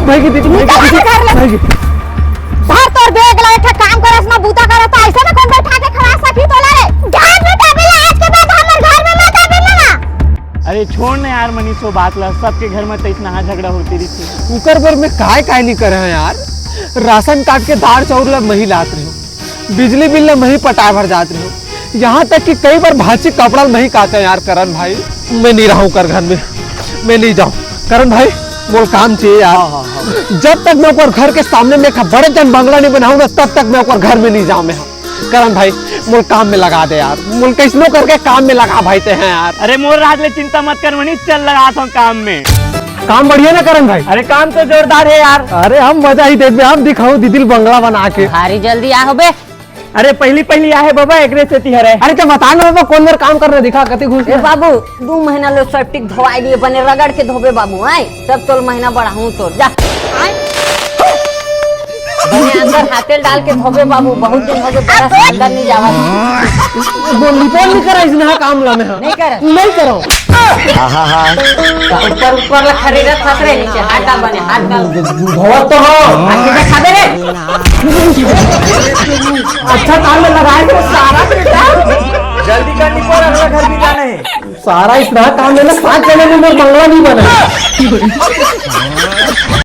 भाई दीदी भाई बाहर तोर बेग लाए काम करस ना बूता करत ऐसे में कौन बैठा के खवा सकी तोला रे घर में आवेला आज के बाद हमर घर में मत आवेला ना। अरे छोड़ ना यार मनीषो बात ला, सबके घर में तो इतना हाँ झगड़ा होती रहती। कुकर पर में काय नहीं करे हैं यार। राशन कार्ड के दाल चाउर ला मही लात रही हो, बिजली बिल ला मही पटा भर जात रही हो, यहाँ तक कि कई बार भाजी कपड़ा नहीं काटे यार। करण भाई मैं नहीं रहा हूँ कर घर में, मैं नहीं जाऊँ। करण भाई मोल काम चाहिए यार। जब तक मैं ऊपर घर के सामने में बड़े जन बंगला नहीं बनाऊंगा तब तक मैं ऊपर घर में नहीं जाऊँ। मैं करण भाई मोल काम में लगा दे यार, मोल कैसनो करके काम में लगा भाई ते हैं यार। अरे मोर रात ले चिंता मत कर मनीष, चल लगा था काम में। काम बढ़िया ना करण भाई? अरे काम तो जोरदार है यार। अरे हम मजा ही देते, हम दिखाओ दीदी बंगला बना के। भारी जल्दी आ होबे। अरे पहली आए बाबा एकरे से तिहरे। अरे क्या बताना बाबा कौन बार काम करने दिखा कति घुस ए बाबू 2 महीना लो सेप्टिक धोवाई लिए बने रगड़ के धोबे बाबू आए तब तोल महीना बढ़ाऊं तोर जा बने अंदर हाथेल डाल के धोबे बाबू। बहुत दिन हो गए बड़ा से अंदर नहीं जावा। बोली नहीं करा इसने काम ला में नहीं कर नहीं करो। ऊपर ला खरीदत खतरे नीचे हाथ डाल बने हाथ डाल बहुत तो हो आके देखा दे रे। अच्छा काम में लगाए तो सारा बेटा जल्दी करनी पड़, अगला घर भी जाना है। सारा इतना काम में ना 7 जने में बंगला नहीं बना।